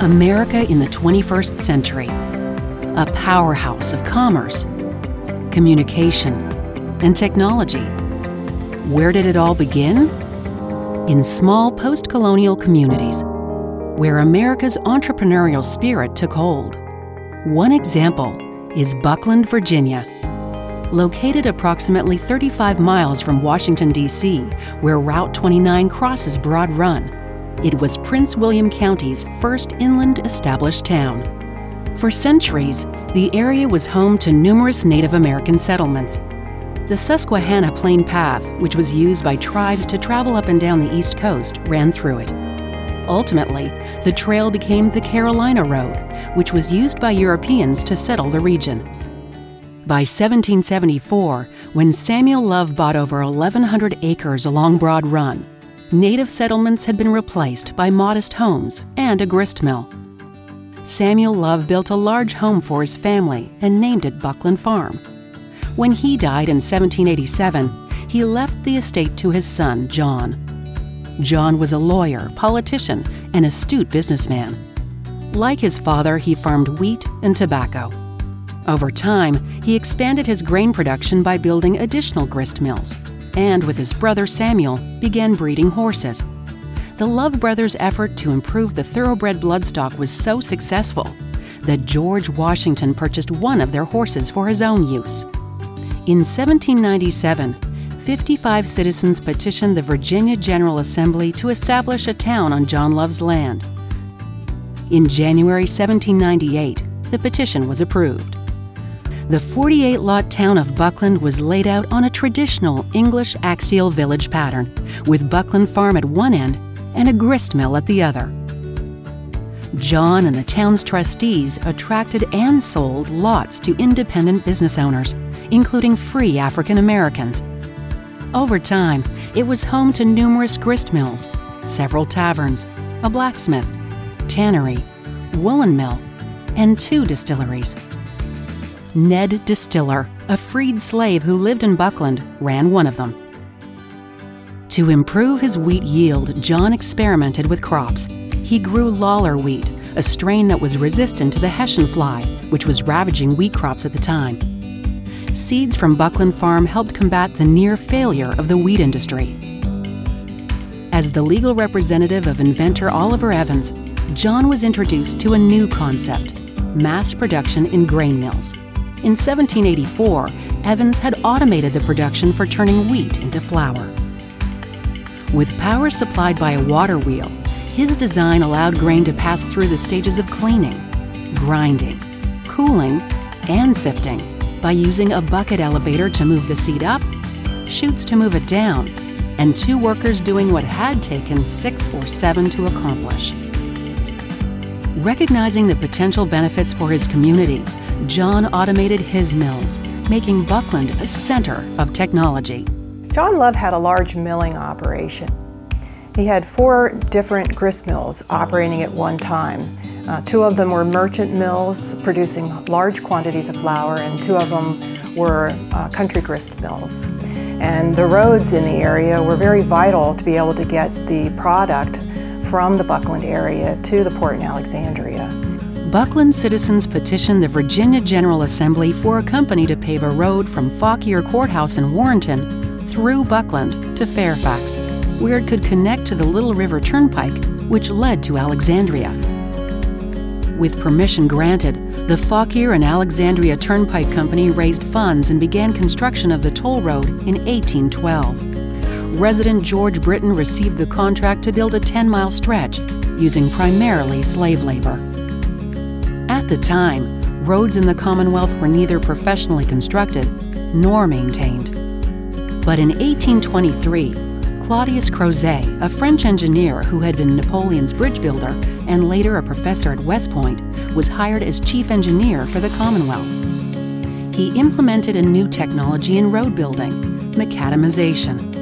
America in the 21st century, a powerhouse of commerce, communication, and technology. Where did it all begin? In small post-colonial communities, where America's entrepreneurial spirit took hold. One example is Buckland, Virginia. Located approximately 35 miles from Washington, D.C., where Route 29 crosses Broad Run, it was Prince William County's first inland established town. For centuries, the area was home to numerous Native American settlements. The Susquehanna Plain Path, which was used by tribes to travel up and down the East Coast, ran through it. Ultimately, the trail became the Carolina Road, which was used by Europeans to settle the region. By 1774, when Samuel Love bought over 1,100 acres along Broad Run, native settlements had been replaced by modest homes and a grist mill. Samuel Love built a large home for his family and named it Buckland Farm. When he died in 1787, he left the estate to his son, John. John was a lawyer, politician, and astute businessman. Like his father, he farmed wheat and tobacco. Over time, he expanded his grain production by building additional grist mills, and with his brother Samuel, began breeding horses. The Love brothers' effort to improve the thoroughbred bloodstock was so successful that George Washington purchased one of their horses for his own use. In 1797, 55 citizens petitioned the Virginia General Assembly to establish a town on John Love's land. In January 1798, the petition was approved. The 48-lot town of Buckland was laid out on a traditional English axial village pattern, with Buckland Farm at one end and a grist mill at the other. John and the town's trustees attracted and sold lots to independent business owners, including free African Americans. Over time, it was home to numerous grist mills, several taverns, a blacksmith, tannery, woolen mill, and 2 distilleries. Ned Distiller, a freed slave who lived in Buckland, ran one of them. To improve his wheat yield, John experimented with crops. He grew Lawler wheat, a strain that was resistant to the Hessian fly, which was ravaging wheat crops at the time. Seeds from Buckland Farm helped combat the near failure of the wheat industry. As the legal representative of inventor Oliver Evans, John was introduced to a new concept: mass production in grain mills. In 1784, Evans had automated the production for turning wheat into flour. With power supplied by a water wheel, his design allowed grain to pass through the stages of cleaning, grinding, cooling, and sifting by using a bucket elevator to move the seed up, chutes to move it down, and 2 workers doing what had taken 6 or 7 to accomplish. Recognizing the potential benefits for his community, John automated his mills, making Buckland a center of technology. John Love had a large milling operation. He had 4 different grist mills operating at one time. 2 of them were merchant mills producing large quantities of flour, and 2 of them were country grist mills. And the roads in the area were very vital to be able to get the product from the Buckland area to the port in Alexandria. Buckland citizens petitioned the Virginia General Assembly for a company to pave a road from Fauquier Courthouse in Warrenton through Buckland to Fairfax, where it could connect to the Little River Turnpike, which led to Alexandria. With permission granted, the Fauquier and Alexandria Turnpike Company raised funds and began construction of the toll road in 1812. Resident George Britton received the contract to build a 10-mile stretch, using primarily slave labor. At the time, roads in the Commonwealth were neither professionally constructed nor maintained. But in 1823, Claudius Crozet, a French engineer who had been Napoleon's bridge builder and later a professor at West Point, was hired as chief engineer for the Commonwealth. He implemented a new technology in road building, macadamization.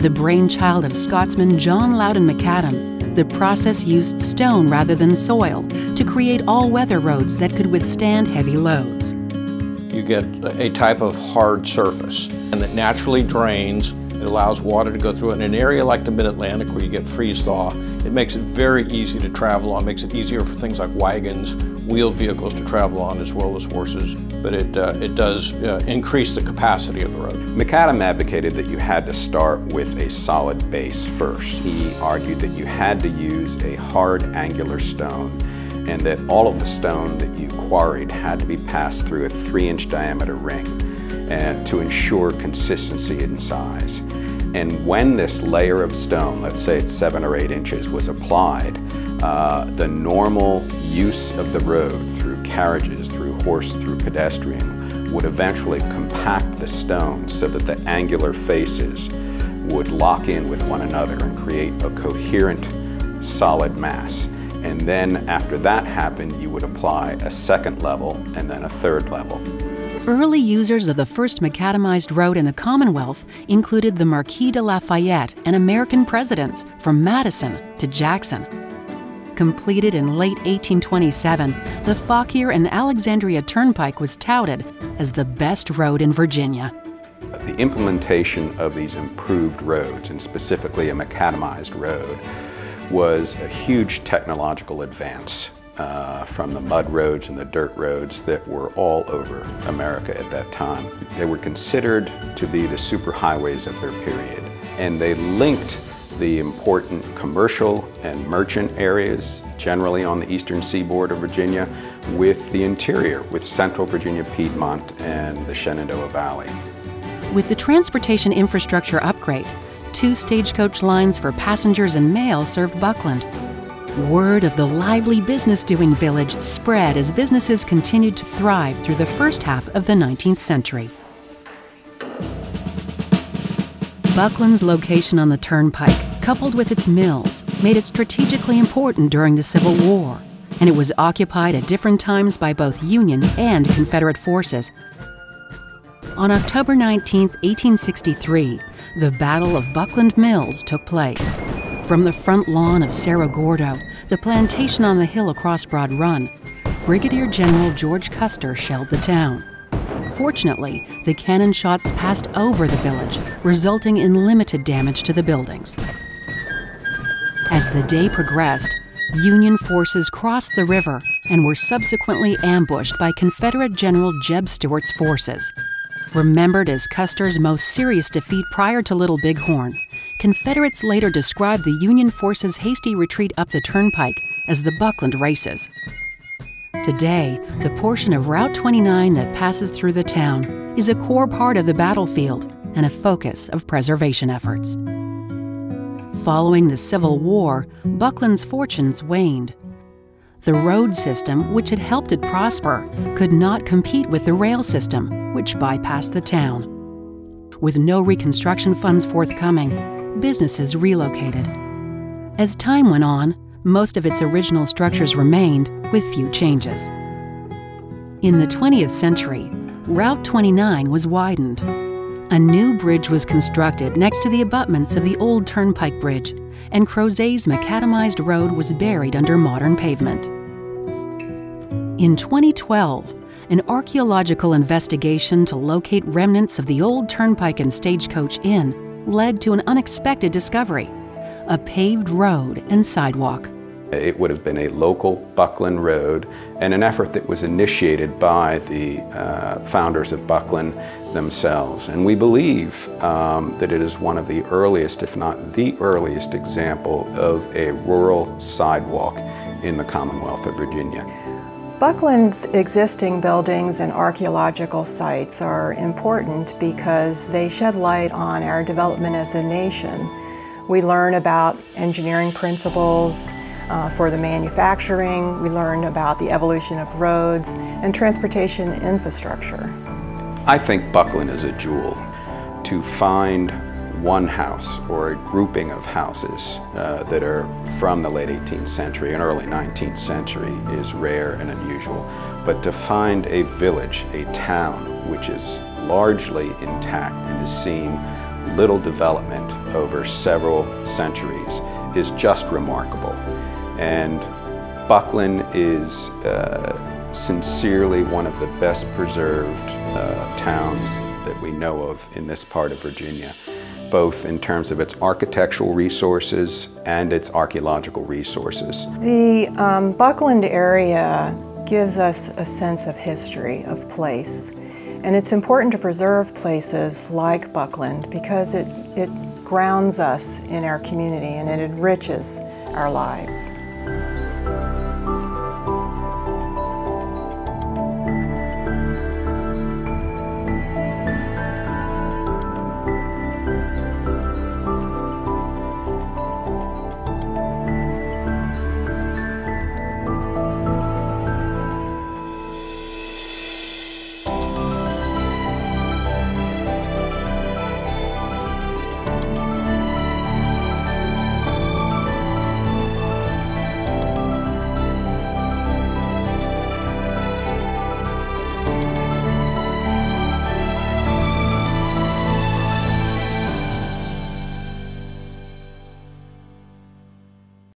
The brainchild of Scotsman John Loudon Macadam, the process used stone rather than soil to create all-weather roads that could withstand heavy loads. You get a type of hard surface and that naturally drains It allows water to go through it. In an area like the Mid-Atlantic where you get freeze-thaw, it makes it very easy to travel on. It makes it easier for things like wagons, wheeled vehicles to travel on, as well as horses. But it does increase the capacity of the road. Macadam advocated that you had to start with a solid base first. He argued that you had to use a hard angular stone, and that all of the stone that you quarried had to be passed through a 3-inch diameter ring to ensure consistency in size. And when this layer of stone, let's say it's 7 or 8 inches, was applied, the normal use of the road through carriages, through horse, through pedestrian, would eventually compact the stone so that the angular faces would lock in with one another and create a coherent, solid mass. And then after that happened, you would apply a second level and then a third level. Early users of the first macadamized road in the Commonwealth included the Marquis de Lafayette and American presidents from Madison to Jackson. Completed in late 1827, the Fauquier and Alexandria Turnpike was touted as the best road in Virginia. The implementation of these improved roads, and specifically a macadamized road, was a huge technological advance from the mud roads and the dirt roads that were all over America at that time. They were considered to be the superhighways of their period, and they linked the important commercial and merchant areas, generally on the eastern seaboard of Virginia, with the interior, with central Virginia, Piedmont, and the Shenandoah Valley. With the transportation infrastructure upgrade, 2 stagecoach lines for passengers and mail served Buckland. Word of the lively business-doing village spread as businesses continued to thrive through the first half of the 19th century. Buckland's location on the turnpike, coupled with its mills, made it strategically important during the Civil War, and it was occupied at different times by both Union and Confederate forces. On October 19, 1863, the Battle of Buckland Mills took place. From the front lawn of Cerro Gordo, the plantation on the hill across Broad Run, Brigadier General George Custer shelled the town. Fortunately, the cannon shots passed over the village, resulting in limited damage to the buildings. As the day progressed, Union forces crossed the river and were subsequently ambushed by Confederate General Jeb Stuart's forces. Remembered as Custer's most serious defeat prior to Little Bighorn, Confederates later described the Union forces' hasty retreat up the turnpike as the Buckland Races. Today, the portion of Route 29 that passes through the town is a core part of the battlefield and a focus of preservation efforts. Following the Civil War, Buckland's fortunes waned. The road system, which had helped it prosper, could not compete with the rail system, which bypassed the town. With no reconstruction funds forthcoming, businesses relocated. As time went on, most of its original structures remained, with few changes. In the 20th century, Route 29 was widened. A new bridge was constructed next to the abutments of the old Turnpike Bridge, and Crozet's macadamized road was buried under modern pavement. In 2012, an archaeological investigation to locate remnants of the old Turnpike and Stagecoach Inn led to an unexpected discovery: a paved road and sidewalk. It would have been a local Buckland road, and an effort that was initiated by the founders of Buckland themselves. And we believe that it is one of the earliest, if not the earliest, example of a rural sidewalk in the Commonwealth of Virginia. Buckland's existing buildings and archaeological sites are important because they shed light on our development as a nation. We learn about engineering principles, for the manufacturing. We learn about the evolution of roads and transportation infrastructure. I think Buckland is a jewel. To find one house or a grouping of houses that are from the late 18th century and early 19th century is rare and unusual. But to find a village, a town, which is largely intact and has seen little development over several centuries is just remarkable. And Buckland is sincerely one of the best preserved towns that we know of in this part of Virginia. both in terms of its architectural resources and its archaeological resources. The Buckland area gives us a sense of history, of place. And it's important to preserve places like Buckland because it grounds us in our community and it enriches our lives.